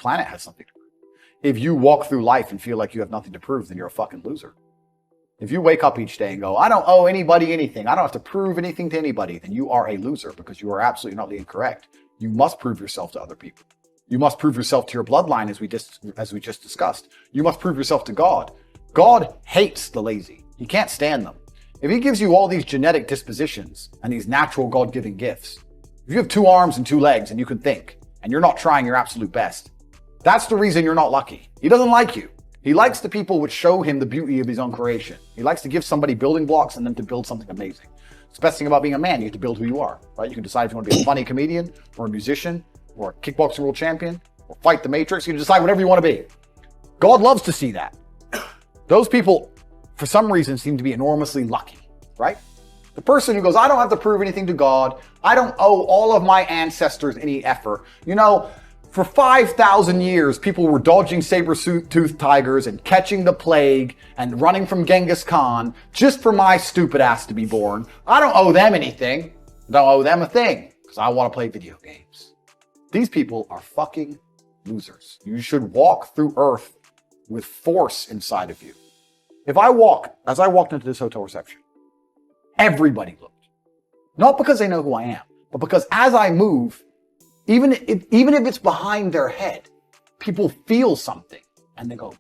planet has something to prove. If you walk through life and feel like you have nothing to prove, then you're a fucking loser. If you wake up each day and go, I don't owe anybody anything, I don't have to prove anything to anybody, then you are a loser because you are absolutely not incorrect. You must prove yourself to other people. You must prove yourself to your bloodline, as we just discussed. You must prove yourself to God. God hates the lazy. He can't stand them. If he gives you all these genetic dispositions and these natural God-given gifts, if you have 2 arms and 2 legs and you can think, and you're not trying your absolute best, that's the reason you're not lucky. He doesn't like you. He likes the people which show him the beauty of his own creation. He likes to give somebody building blocks and then to build something amazing. It's the best thing about being a man. You have to build who you are, right? You can decide if you want to be a funny comedian or a musician or a kickboxing world champion or fight the Matrix. You can decide whatever you want to be. God loves to see that. Those people, for some reason, seem to be enormously lucky, right? The person who goes, I don't have to prove anything to God. I don't owe all of my ancestors any effort. You know, for 5,000 years, people were dodging saber-toothed tigers and catching the plague and running from Genghis Khan just for my stupid ass to be born. I don't owe them anything. I don't owe them a thing because I want to play video games. These people are fucking losers. You should walk through Earth with force inside of you. As I walked into this hotel reception, everybody looked. Not because they know who I am, but because as I move, even if it's behind their head, people feel something and they go,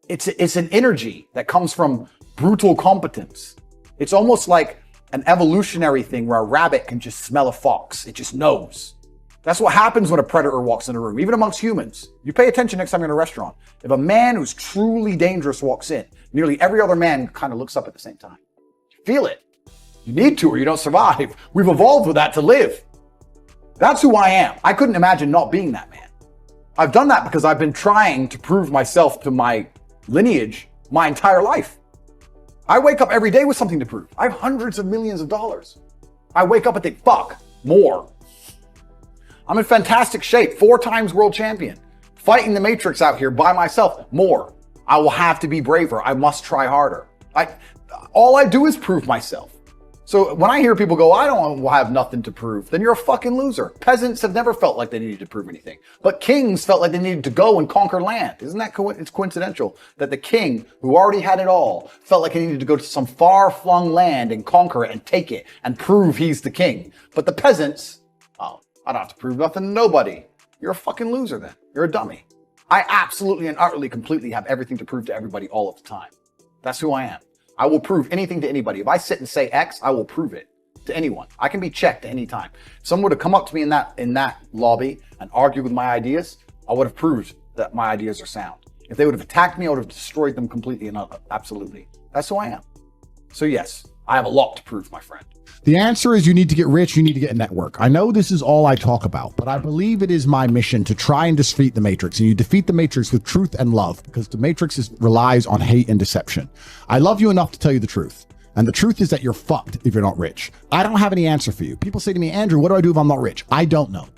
it's an energy that comes from brutal competence. It's almost like an evolutionary thing where a rabbit can just smell a fox. It just knows. That's what happens when a predator walks in a room, even amongst humans. You pay attention next time you're in a restaurant. If a man who's truly dangerous walks in, nearly every other man kind of looks up at the same time. You feel it. You need to or you don't survive. We've evolved with that to live. That's who I am. I couldn't imagine not being that man. I've done that because I've been trying to prove myself to my lineage my entire life. I wake up every day with something to prove. I have hundreds of millions of dollars. I wake up and think, fuck, more. I'm in fantastic shape, 4 times world champion, fighting the Matrix out here by myself, more. I will have to be braver. I must try harder. All I do is prove myself. So when I hear people go, I don't have nothing to prove, then you're a fucking loser. Peasants have never felt like they needed to prove anything. But kings felt like they needed to go and conquer land. Isn't that it's coincidental that the king, who already had it all, felt like he needed to go to some far-flung land and conquer it and take it and prove he's the king. But the peasants, oh, I don't have to prove nothing to nobody. You're a fucking loser then. You're a dummy. I absolutely and utterly completely have everything to prove to everybody all of the time. That's who I am. I will prove anything to anybody. If I sit and say X, I will prove it to anyone. I can be checked at any time. If someone would have come up to me in that lobby and argued with my ideas, I would have proved that my ideas are sound. If they would have attacked me, I would have destroyed them completely and absolutely. That's who I am. So yes, I have a lot to prove, my friend. The answer is you need to get rich, you need to get a network. I know this is all I talk about, but I believe it is my mission to try and defeat the Matrix. And you defeat the Matrix with truth and love, because the Matrix relies on hate and deception. I love you enough to tell you the truth. And the truth is that you're fucked if you're not rich. I don't have any answer for you. People say to me, Andrew, what do I do if I'm not rich? I don't know.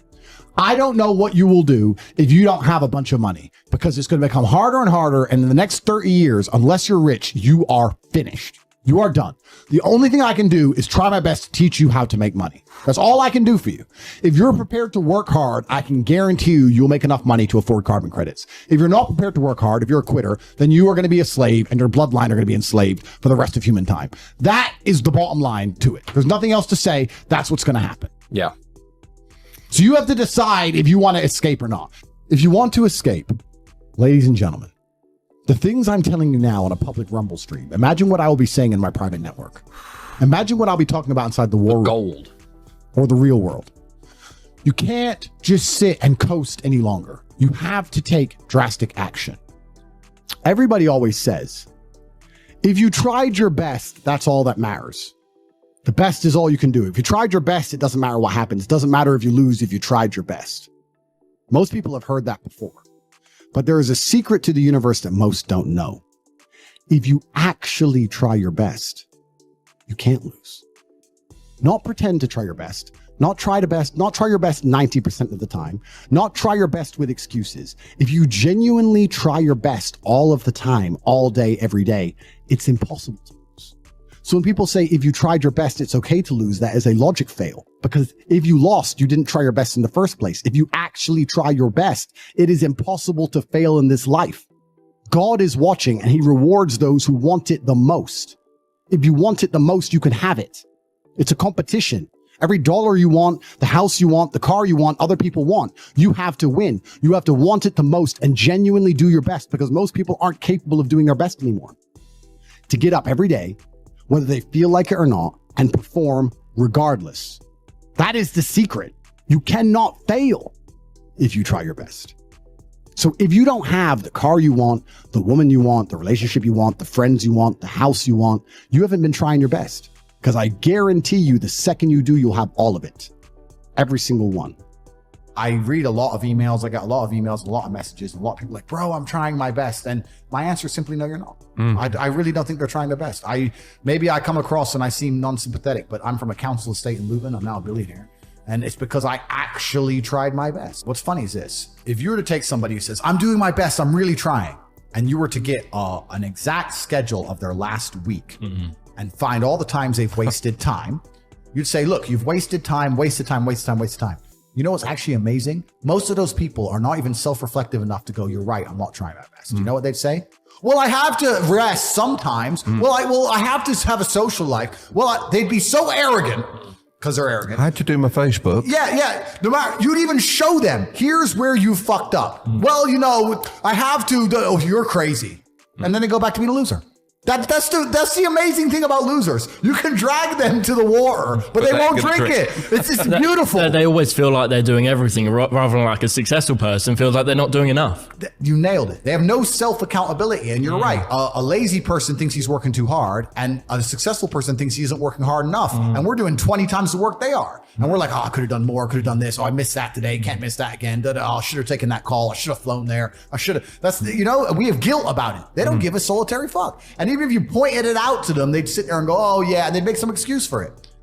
I don't know what you will do if you don't have a bunch of money, because it's going to become harder and harder. And in the next 30 years, unless you're rich, you are finished. You are done. The only thing I can do is try my best to teach you how to make money. That's all I can do for you. If you're prepared to work hard, I can guarantee you'll make enough money to afford carbon credits. If you're not prepared to work hard, if you're a quitter, then you are going to be a slave and your bloodline are going to be enslaved for the rest of human time. That is the bottom line to it. There's nothing else to say. That's what's going to happen. Yeah. So you have to decide if you want to escape or not. If you want to escape, ladies and gentlemen, the things I'm telling you now on a public Rumble stream, imagine what I will be saying in my private network. Imagine what I'll be talking about inside the war gold or the real world. You can't just sit and coast any longer. You have to take drastic action. Everybody always says, if you tried your best, that's all that matters. The best is all you can do. If you tried your best, it doesn't matter what happens. It doesn't matter if you lose if you tried your best. Most people have heard that before. But there is a secret to the universe that most don't know. If you actually try your best, you can't lose. Not pretend to try your best. Not try your best 90% of the time. Not try your best with excuses. If you genuinely try your best all of the time, all day, every day, it's impossible to lose. So when people say, if you tried your best, it's okay to lose, that is a logic fail. Because if you lost, you didn't try your best in the first place. If you actually try your best, it is impossible to fail in this life. God is watching and he rewards those who want it the most. If you want it the most, you can have it. It's a competition. Every dollar you want, the house you want, the car you want, other people want. You have to win. You have to want it the most and genuinely do your best, because most people aren't capable of doing their best anymore. To get up every day, whether they feel like it or not, and perform regardless. That is the secret. You cannot fail if you try your best. So if you don't have the car you want, the woman you want, the relationship you want, the friends you want, the house you want, you haven't been trying your best. Because I guarantee you, the second you do, you'll have all of it. Every single one. I read a lot of emails. I got a lot of emails, a lot of messages, and a lot of people like, bro, I'm trying my best. And my answer is simply, no, you're not. I really don't think they're trying their best. Maybe I come across and I seem non-sympathetic, but I'm from a council estate in Luton. I'm now a billionaire. And it's because I actually tried my best. What's funny is this. If you were to take somebody who says, I'm doing my best, I'm really trying, and you were to get an exact schedule of their last week and find all the times they've wasted time, you'd say, look, you've wasted time, wasted time, wasted time, wasted time. You know what's actually amazing? Most of those people are not even self-reflective enough to go, you're right, I'm not trying my best. You know what they'd say? Well, I have to rest sometimes. Well, I have to have a social life. Well, they'd be so arrogant because they're arrogant. I had to do my Facebook. Yeah. No matter, you'd even show them, here's where you fucked up. Well, you know, I have to, oh, you're crazy. And then they go back to being a loser. That's the amazing thing about losers. You can drag them to the water, but they won't drink it. It's beautiful. They always feel like they're doing everything, rather than like a successful person feels like they're not doing enough. You nailed it. They have no self-accountability. And you're right. A lazy person thinks he's working too hard, and a successful person thinks he isn't working hard enough. And we're doing 20 times the work they are. And we're like, oh, I could have done more, could have done this. Oh, I missed that today. Can't miss that again. Oh, I should have taken that call. I should have flown there. I should have. That's, you know, we have guilt about it. They don't give a solitary fuck. And even if you pointed it out to them, they'd sit there and go, oh, yeah. And they'd make some excuse for it.